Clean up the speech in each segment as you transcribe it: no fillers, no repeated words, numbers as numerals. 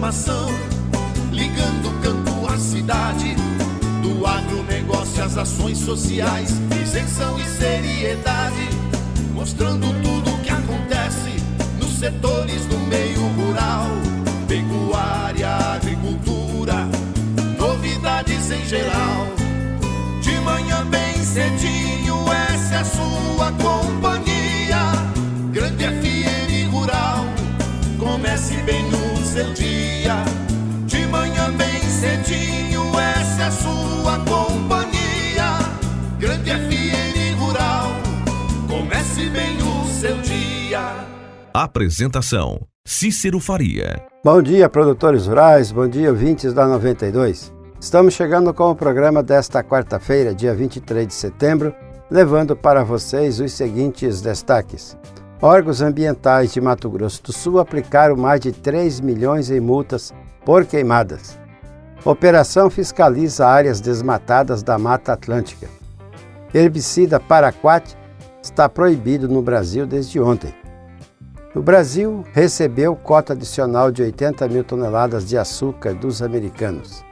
informação, ligando o campo à cidade, do agronegócio às ações sociais, isenção e seriedade, mostrando tudo o que acontece nos setores do meio rural, pecuária, agricultura, novidades em geral. De manhã bem cedinho, essa é a sua companhia, Grande FM Rural. Comece bem no seu dia, de manhã bem cedinho, essa é a sua companhia, Grande FM Rural. Comece bem o seu dia. Apresentação: Cícero Faria. Bom dia, produtores rurais, bom dia, ouvintes da 92. Estamos chegando com o programa desta quarta-feira, dia 23 de setembro, levando para vocês os seguintes destaques. Órgãos ambientais de Mato Grosso do Sul aplicaram mais de 3 milhões em multas por queimadas. Operação fiscaliza áreas desmatadas da Mata Atlântica. Herbicida Paraquat está proibido no Brasil desde ontem. O Brasil recebeu cota adicional de 80 mil toneladas de açúcar dos americanos.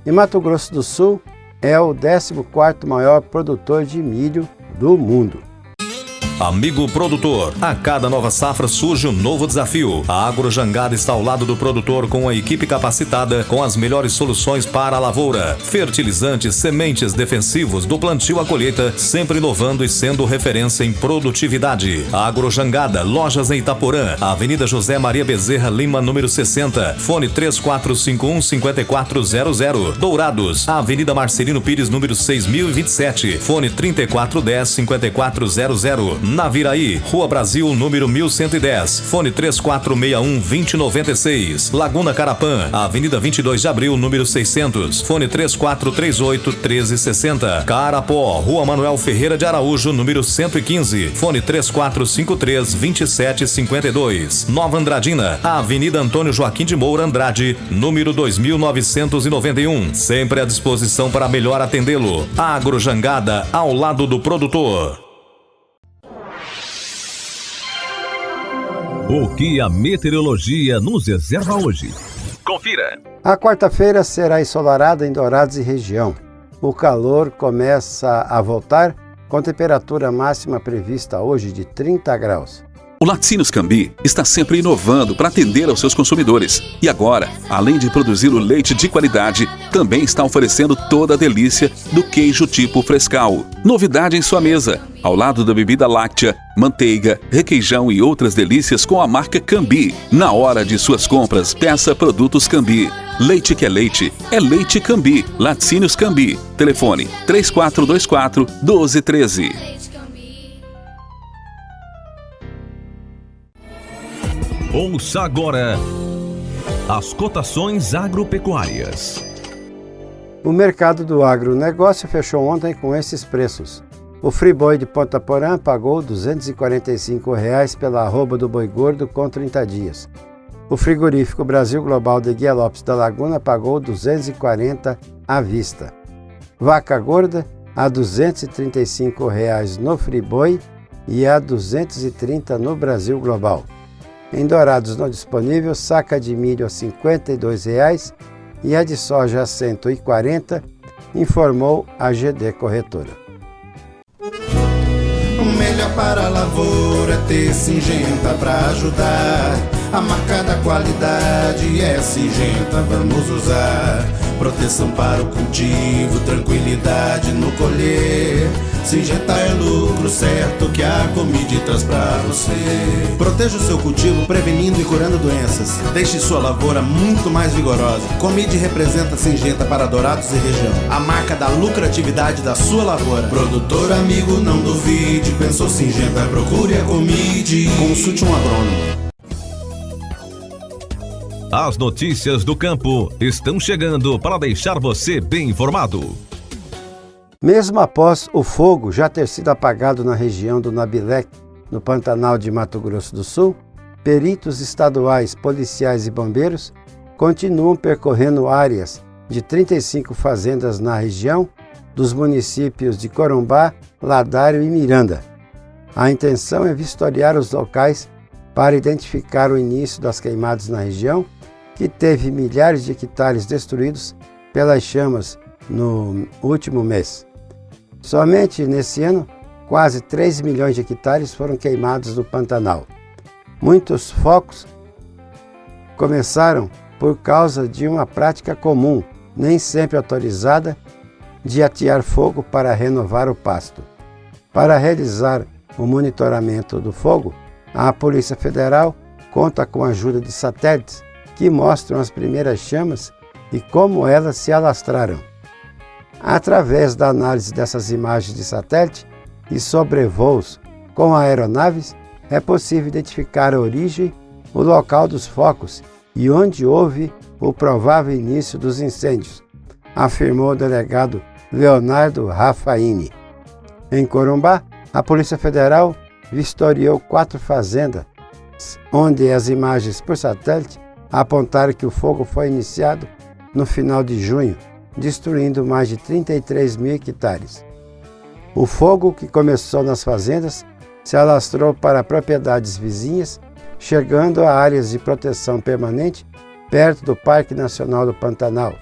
E Mato Grosso do Sul é o 14º maior produtor de milho do mundo. Amigo produtor, a cada nova safra surge um novo desafio. A Agrojangada está ao lado do produtor com a equipe capacitada com as melhores soluções para a lavoura. Fertilizantes, sementes, defensivos, do plantio à colheita, sempre inovando e sendo referência em produtividade. A Agrojangada, lojas em Itaporã, Avenida José Maria Bezerra Lima, número 60, fone 3451-5400. Dourados, Avenida Marcelino Pires, número 6027, fone 3410-5400. Naviraí, Rua Brasil, número 1110, fone 3461-2096. Laguna Carapã, Avenida 22 de Abril, número 600, fone 3438-1360. Carapó, Rua Manuel Ferreira de Araújo, número 115, fone 3453-2752. Nova Andradina, Avenida Antônio Joaquim de Moura Andrade, número 2991, sempre à disposição para melhor atendê-lo. Agrojangada, ao lado do produtor. O que a meteorologia nos reserva hoje? Confira! A quarta-feira será ensolarada em Dourados e região. O calor começa a voltar, com temperatura máxima prevista hoje de 30 graus. O Laticínios Cambi está sempre inovando para atender aos seus consumidores. E agora, além de produzir o leite de qualidade, também está oferecendo toda a delícia do queijo tipo Frescal. Novidade em sua mesa, ao lado da bebida láctea, manteiga, requeijão e outras delícias com a marca Cambi. Na hora de suas compras, peça produtos Cambi. Leite que é Leite Cambi. Laticínios Cambi. Telefone 3424-1213. Ouça agora as cotações agropecuárias. O mercado do agronegócio fechou ontem com esses preços. O friboi de Ponta Porã pagou R$ 245 pela arroba do boi gordo com 30 dias. O frigorífico Brasil Global de Guia Lopes da Laguna pagou R$ 240 à vista. Vaca gorda a R$ 235 no friboi e a R$ 230 no Brasil Global. Em Dourados não disponível, saca de milho a R$ 52 e a de soja a R$ 140, informou a GD Corretora. O melhor para a lavoura é ter Syngenta para ajudar. A marca da qualidade é Syngenta, vamos usar. Proteção para o cultivo, tranquilidade no colher. Syngenta é lucro certo que a Comide traz pra você. Proteja o seu cultivo prevenindo e curando doenças. Deixe sua lavoura muito mais vigorosa. Comide representa Syngenta para Dourados e região, a marca da lucratividade da sua lavoura. Produtor amigo, não duvide, pensou Syngenta, procure a Comide. Consulte um agrônomo. As notícias do campo estão chegando para deixar você bem informado. Mesmo após o fogo já ter sido apagado na região do Nabilec, no Pantanal de Mato Grosso do Sul, peritos estaduais, policiais e bombeiros continuam percorrendo áreas de 35 fazendas na região dos municípios de Corumbá, Ladário e Miranda. A intenção é vistoriar os locais para identificar o início das queimadas na região que teve milhares de hectares destruídos pelas chamas no último mês. Somente nesse ano, quase 3 milhões de hectares foram queimados no Pantanal. Muitos focos começaram por causa de uma prática comum, nem sempre autorizada, de atear fogo para renovar o pasto. Para realizar o monitoramento do fogo, a Polícia Federal conta com a ajuda de satélites que mostram as primeiras chamas e como elas se alastraram. Através da análise dessas imagens de satélite e sobrevoos com aeronaves, é possível identificar a origem, o local dos focos e onde houve o provável início dos incêndios, afirmou o delegado Leonardo Raffaini. Em Corumbá, a Polícia Federal vistoriou 4 fazendas, onde as imagens por satélite apontaram que o fogo foi iniciado no final de junho, destruindo mais de 33 mil hectares. O fogo, que começou nas fazendas, se alastrou para propriedades vizinhas, chegando a áreas de proteção permanente perto do Parque Nacional do Pantanal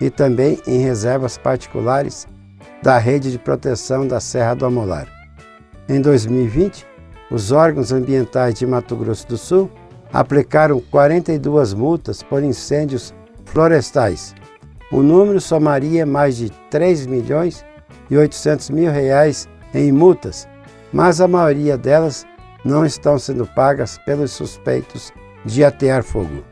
e também em reservas particulares da Rede de Proteção da Serra do Amolar. Em 2020, os órgãos ambientais de Mato Grosso do Sul aplicaram 42 multas por incêndios florestais. O número somaria mais de 3 milhões e 800 mil reais em multas, mas a maioria delas não estão sendo pagas pelos suspeitos de atear fogo.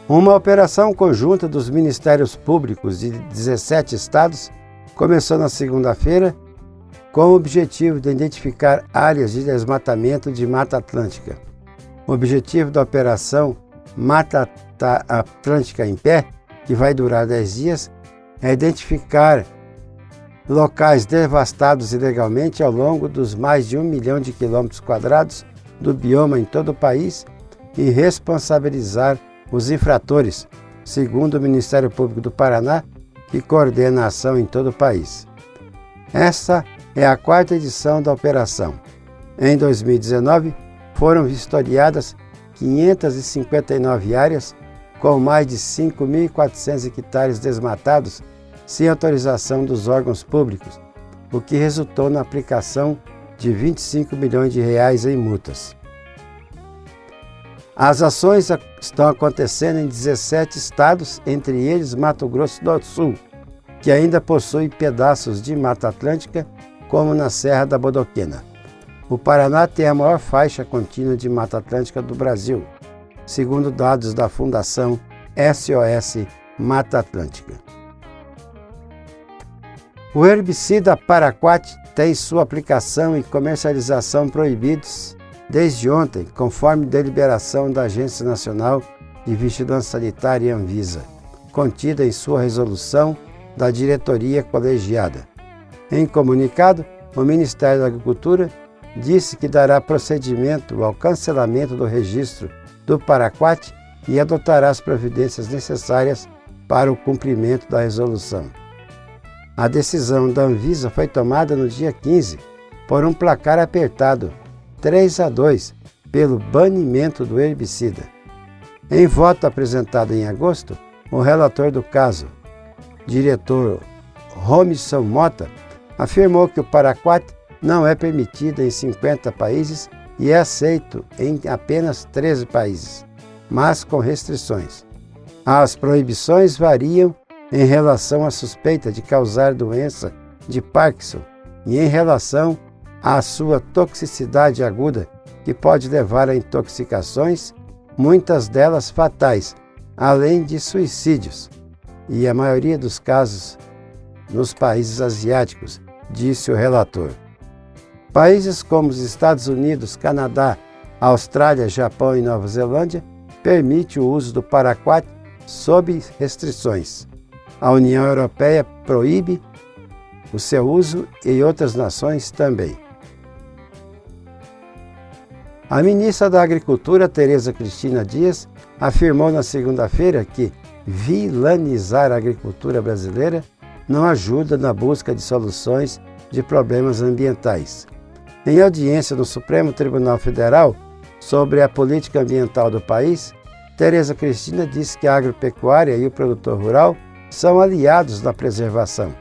Uma operação conjunta dos Ministérios Públicos de 17 estados começou na segunda-feira com o objetivo de identificar áreas de desmatamento de Mata Atlântica. O objetivo da operação Mata Atlântica em Pé, que vai durar 10 dias, é identificar locais devastados ilegalmente ao longo dos mais de 1 milhão de quilômetros quadrados do bioma em todo o país e responsabilizar os infratores, segundo o Ministério Público do Paraná, que coordena a ação em todo o país. Essa é a 4ª edição da operação. Em 2019, foram vistoriadas 559 áreas com mais de 5.400 hectares desmatados sem autorização dos órgãos públicos, o que resultou na aplicação de 25 milhões de reais em multas. As ações estão acontecendo em 17 estados, entre eles Mato Grosso do Sul, que ainda possui pedaços de Mata Atlântica, como na Serra da Bodoquena. O Paraná tem a maior faixa contínua de Mata Atlântica do Brasil, segundo dados da Fundação SOS Mata Atlântica. O herbicida Paraquat tem sua aplicação e comercialização proibidos desde ontem, conforme deliberação da Agência Nacional de Vigilância Sanitária e Anvisa, contida em sua resolução da diretoria colegiada. Em comunicado, o Ministério da Agricultura disse que dará procedimento ao cancelamento do registro do Paraquat e adotará as providências necessárias para o cumprimento da resolução. A decisão da Anvisa foi tomada no dia 15 por um placar apertado, 3-2, pelo banimento do herbicida. Em voto apresentado em agosto, o relator do caso, diretor Romilson Mota, afirmou que o Paraquat não é permitido em 50 países e é aceito em apenas 13 países, mas com restrições. As proibições variam em relação à suspeita de causar doença de Parkinson e em relação à sua toxicidade aguda, que pode levar a intoxicações, muitas delas fatais, além de suicídios, e a maioria dos casos nos países asiáticos, disse o relator. Países como os Estados Unidos, Canadá, Austrália, Japão e Nova Zelândia permitem o uso do Paraquat sob restrições. A União Europeia proíbe o seu uso e outras nações também. A ministra da Agricultura, Tereza Cristina Dias, afirmou na segunda-feira que vilanizar a agricultura brasileira não ajuda na busca de soluções de problemas ambientais. Em audiência no Supremo Tribunal Federal, sobre a política ambiental do país, Tereza Cristina disse que a agropecuária e o produtor rural são aliados na preservação.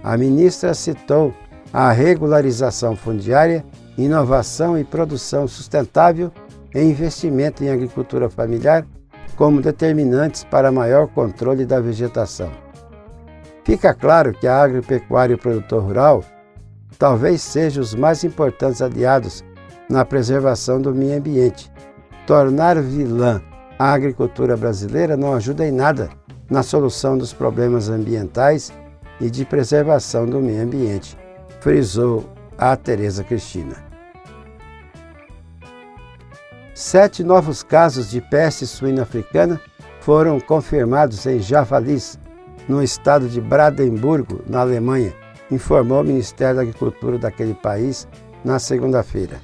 A ministra citou a regularização fundiária, inovação e produção sustentável e investimento em agricultura familiar como determinantes para maior controle da vegetação. Fica claro que a agropecuária e o produtor rural talvez sejam os mais importantes aliados na preservação do meio ambiente. Tornar vilã a agricultura brasileira não ajuda em nada na solução dos problemas ambientais e de preservação do meio ambiente, frisou a Tereza Cristina. 7 novos casos de peste suína africana foram confirmados em javalis, no estado de Brandemburgo, na Alemanha, informou o Ministério da Agricultura daquele país na segunda-feira.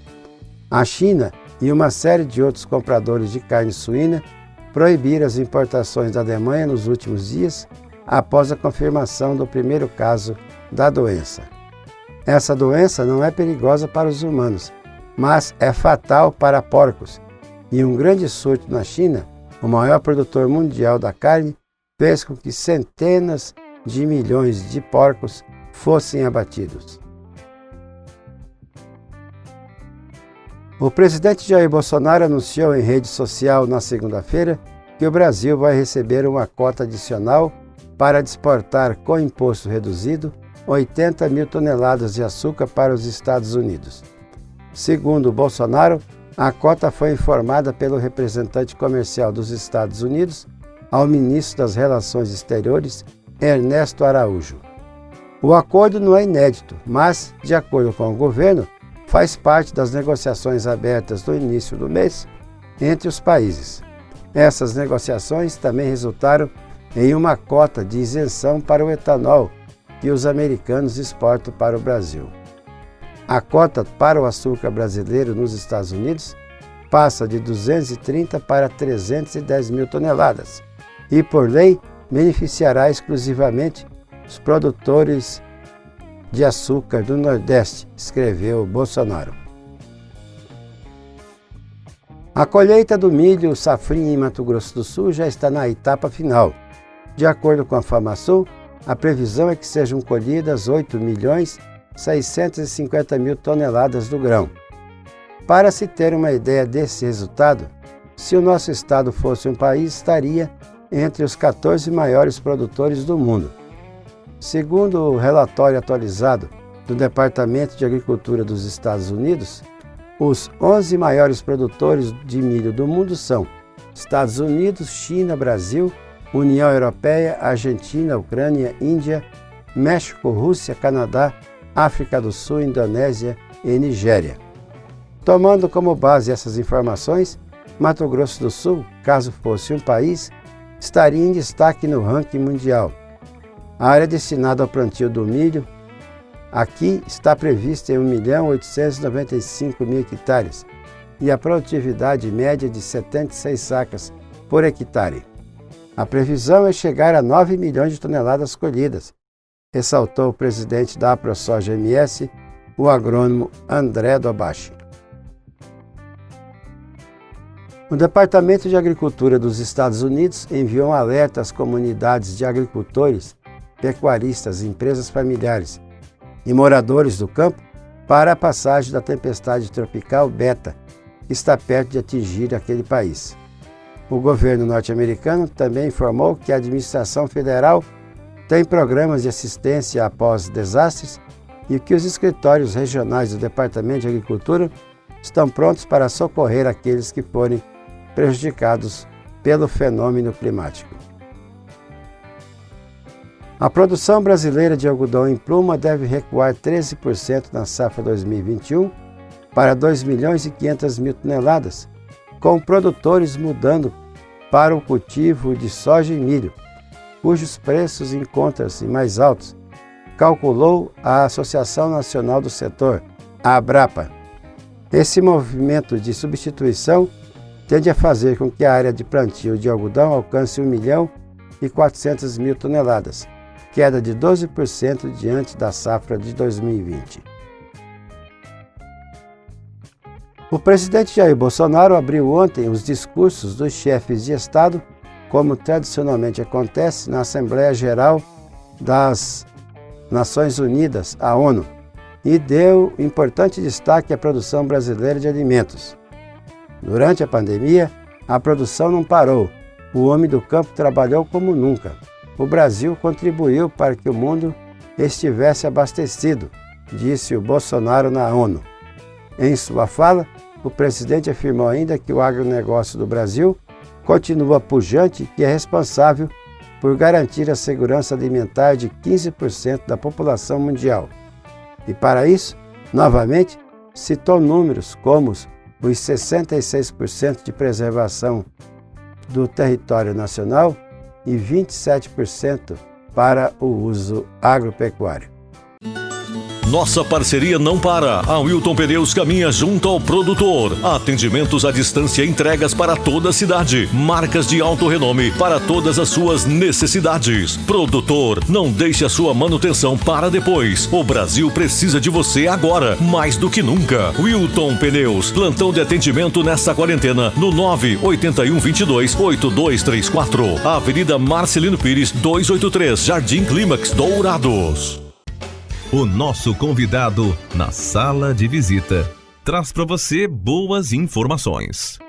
A China e uma série de outros compradores de carne suína proibiram as importações da Alemanha nos últimos dias, após a confirmação do primeiro caso da doença. Essa doença não é perigosa para os humanos, mas é fatal para porcos, e um grande surto na China, o maior produtor mundial da carne, fez com que centenas de milhões de porcos fossem abatidos. O presidente Jair Bolsonaro anunciou em rede social na segunda-feira que o Brasil vai receber uma cota adicional para exportar com imposto reduzido 80 mil toneladas de açúcar para os Estados Unidos. Segundo Bolsonaro, a cota foi informada pelo representante comercial dos Estados Unidos ao ministro das Relações Exteriores, Ernesto Araújo. O acordo não é inédito, mas, de acordo com o governo, faz parte das negociações abertas no início do mês entre os países. Essas negociações também resultaram em uma cota de isenção para o etanol que os americanos exportam para o Brasil. A cota para o açúcar brasileiro nos Estados Unidos passa de 230 para 310 mil toneladas e, por lei, beneficiará exclusivamente os produtores de açúcar do Nordeste, escreveu Bolsonaro. A colheita do milho safrinha em Mato Grosso do Sul já está na etapa final. De acordo com a FamaSul, a previsão é que sejam colhidas 8.650.000 toneladas do grão. Para se ter uma ideia desse resultado, se o nosso estado fosse um país, estaria entre os 14 maiores produtores do mundo. Segundo o relatório atualizado do Departamento de Agricultura dos Estados Unidos, os 11 maiores produtores de milho do mundo são Estados Unidos, China, Brasil, União Europeia, Argentina, Ucrânia, Índia, México, Rússia, Canadá, África do Sul, Indonésia e Nigéria. Tomando como base essas informações, Mato Grosso do Sul, caso fosse um país, estaria em destaque no ranking mundial. A área destinada ao plantio do milho aqui está prevista em 1.895.000 hectares e a produtividade média de 76 sacas por hectare. A previsão é chegar a 9 milhões de toneladas colhidas, ressaltou o presidente da AproSoja MS, o agrônomo André Dobashi. O Departamento de Agricultura dos Estados Unidos enviou um alerta às comunidades de agricultores, pecuaristas, empresas familiares e moradores do campo para a passagem da tempestade tropical Beta, que está perto de atingir aquele país. O governo norte-americano também informou que a administração federal tem programas de assistência após desastres e que os escritórios regionais do Departamento de Agricultura estão prontos para socorrer aqueles que forem prejudicados pelo fenômeno climático. A produção brasileira de algodão em pluma deve recuar 13% na safra 2021 para 2.500.000 toneladas, com produtores mudando para o cultivo de soja e milho, cujos preços encontram-se mais altos, calculou a Associação Nacional do Setor, a Abrapa. Esse movimento de substituição tende a fazer com que a área de plantio de algodão alcance 1.400.000 toneladas, queda de 12% diante da safra de 2020. O presidente Jair Bolsonaro abriu ontem os discursos dos chefes de Estado, como tradicionalmente acontece na Assembleia Geral das Nações Unidas, a ONU, e deu importante destaque à produção brasileira de alimentos. Durante a pandemia, a produção não parou. O homem do campo trabalhou como nunca. O Brasil contribuiu para que o mundo estivesse abastecido, disse o Bolsonaro na ONU. Em sua fala, o presidente afirmou ainda que o agronegócio do Brasil continua pujante e que é responsável por garantir a segurança alimentar de 15% da população mundial. E para isso, novamente, citou números como os 66% de preservação do território nacional e 27% para o uso agropecuário. Nossa parceria não para. A Wilton Pneus caminha junto ao produtor. Atendimentos à distância e entregas para toda a cidade. Marcas de alto renome para todas as suas necessidades. Produtor, não deixe a sua manutenção para depois. O Brasil precisa de você agora, mais do que nunca. Wilton Pneus, plantão de atendimento nesta quarentena no 981228234. Avenida Marcelino Pires, 283, Jardim Clímax, Dourados. O nosso convidado na sala de visita traz para você boas informações.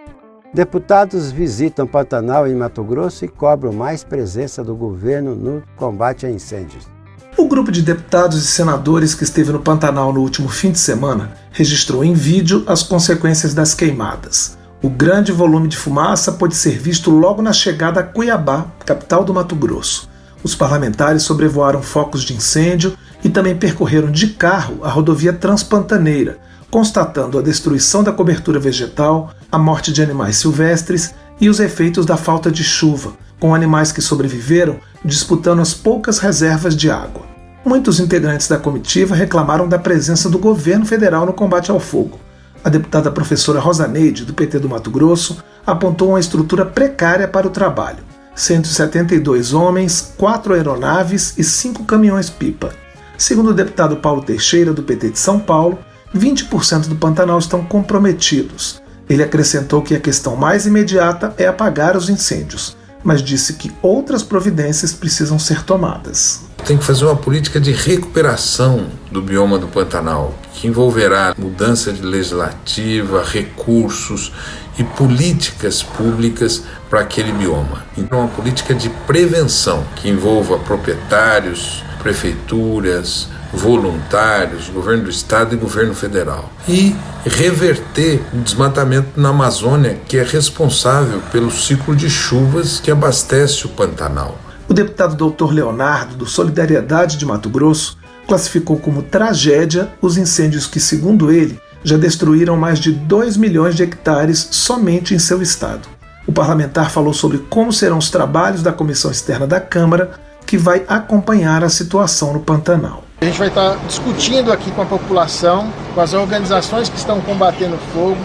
Deputados visitam Pantanal em Mato Grosso e cobram mais presença do governo no combate a incêndios. O grupo de deputados e senadores que esteve no Pantanal no último fim de semana registrou em vídeo as consequências das queimadas. O grande volume de fumaça pôde ser visto logo na chegada a Cuiabá, capital do Mato Grosso. Os parlamentares sobrevoaram focos de incêndio e também percorreram de carro a rodovia Transpantaneira, constatando a destruição da cobertura vegetal, a morte de animais silvestres e os efeitos da falta de chuva, com animais que sobreviveram disputando as poucas reservas de água. Muitos integrantes da comitiva reclamaram da presença do governo federal no combate ao fogo. A deputada professora Rosaneide, do PT do Mato Grosso, apontou uma estrutura precária para o trabalho. 172 homens, 4 aeronaves e 5 caminhões-pipa. Segundo o deputado Paulo Teixeira, do PT de São Paulo, 20% do Pantanal estão comprometidos. Ele acrescentou que a questão mais imediata é apagar os incêndios, mas disse que outras providências precisam ser tomadas. Tem que fazer uma política de recuperação do bioma do Pantanal, que envolverá mudança de legislativa, recursos e políticas públicas para aquele bioma. Então, uma política de prevenção que envolva proprietários, prefeituras, voluntários, governo do estado e governo federal. E reverter o desmatamento na Amazônia, que é responsável pelo ciclo de chuvas que abastece o Pantanal. O deputado Dr. Leonardo, do Solidariedade de Mato Grosso, classificou como tragédia os incêndios que, segundo ele, já destruíram mais de 2 milhões de hectares somente em seu estado. O parlamentar falou sobre como serão os trabalhos da Comissão Externa da Câmara, que vai acompanhar a situação no Pantanal. A gente vai estar discutindo aqui com a população, com as organizações que estão combatendo o fogo,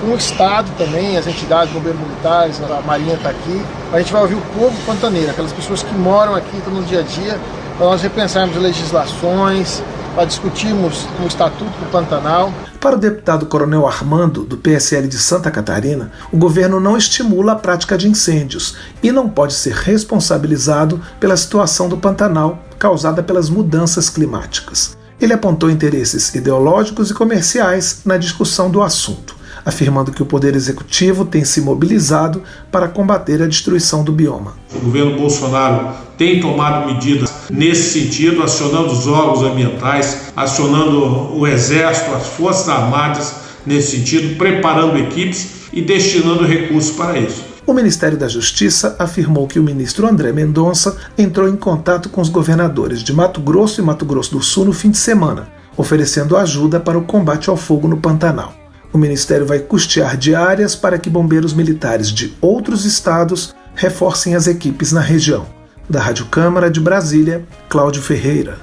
com o Estado também, as entidades, bombeiros militares, a Marinha está aqui. A gente vai ouvir o povo pantaneiro, aquelas pessoas que moram aqui, estão no dia a dia, para nós repensarmos legislações, para discutirmos o Estatuto do Pantanal. Para o deputado Coronel Armando, do PSL de Santa Catarina, o governo não estimula a prática de incêndios e não pode ser responsabilizado pela situação do Pantanal causada pelas mudanças climáticas. Ele apontou interesses ideológicos e comerciais na discussão do assunto, afirmando que o Poder Executivo tem se mobilizado para combater a destruição do bioma. O governo Bolsonaro tem tomado medidas nesse sentido, acionando os órgãos ambientais, acionando o Exército, as Forças Armadas nesse sentido, preparando equipes e destinando recursos para isso. O Ministério da Justiça afirmou que o ministro André Mendonça entrou em contato com os governadores de Mato Grosso e Mato Grosso do Sul no fim de semana, oferecendo ajuda para o combate ao fogo no Pantanal. O Ministério vai custear diárias para que bombeiros militares de outros estados reforcem as equipes na região. Da Rádio Câmara de Brasília, Cláudio Ferreira.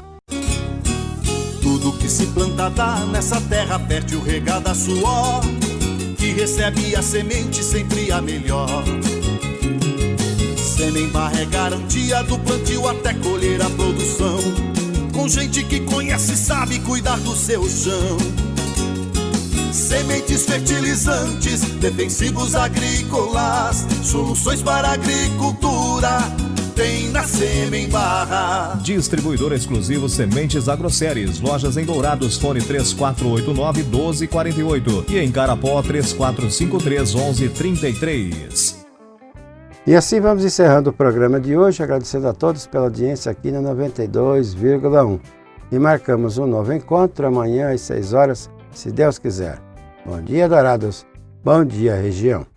Tudo que se planta dá nessa terra fértil regada a suor, que recebe a semente sempre a melhor. Semear é garantia do plantio até colher a produção, com gente que conhece e sabe cuidar do seu chão. sementes, fertilizantes, defensivos agrícolas, soluções para a agricultura, tem na Sêmen Barra. Distribuidor exclusivo Sementes Agroceres. Lojas em Dourados, fone 3489-1248 e em Carapó 3453-1133. E assim vamos encerrando o programa de hoje, agradecendo a todos pela audiência aqui na 92,1. E marcamos um novo encontro amanhã às 6 horas, se Deus quiser. Bom dia, Dourados. Bom dia, região.